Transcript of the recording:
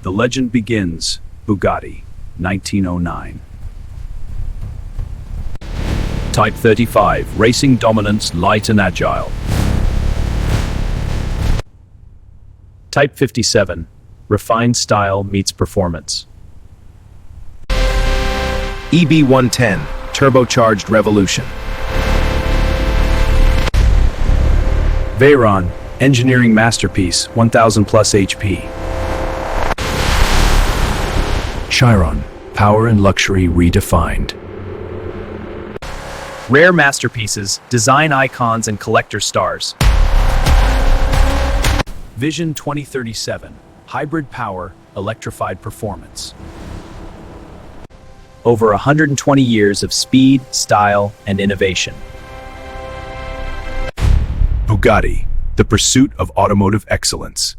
The legend begins. Bugatti, 1909. Type 35, racing dominance, light and agile. Type 57, refined style meets performance. EB110, turbocharged revolution. Veyron, engineering masterpiece, 1000 plus HP. Chiron, power and luxury redefined. Rare masterpieces, design icons, and collector stars. Vision 2037, hybrid power, electrified performance. Over 120 years of speed, style, and innovation. Bugatti, the pursuit of automotive excellence.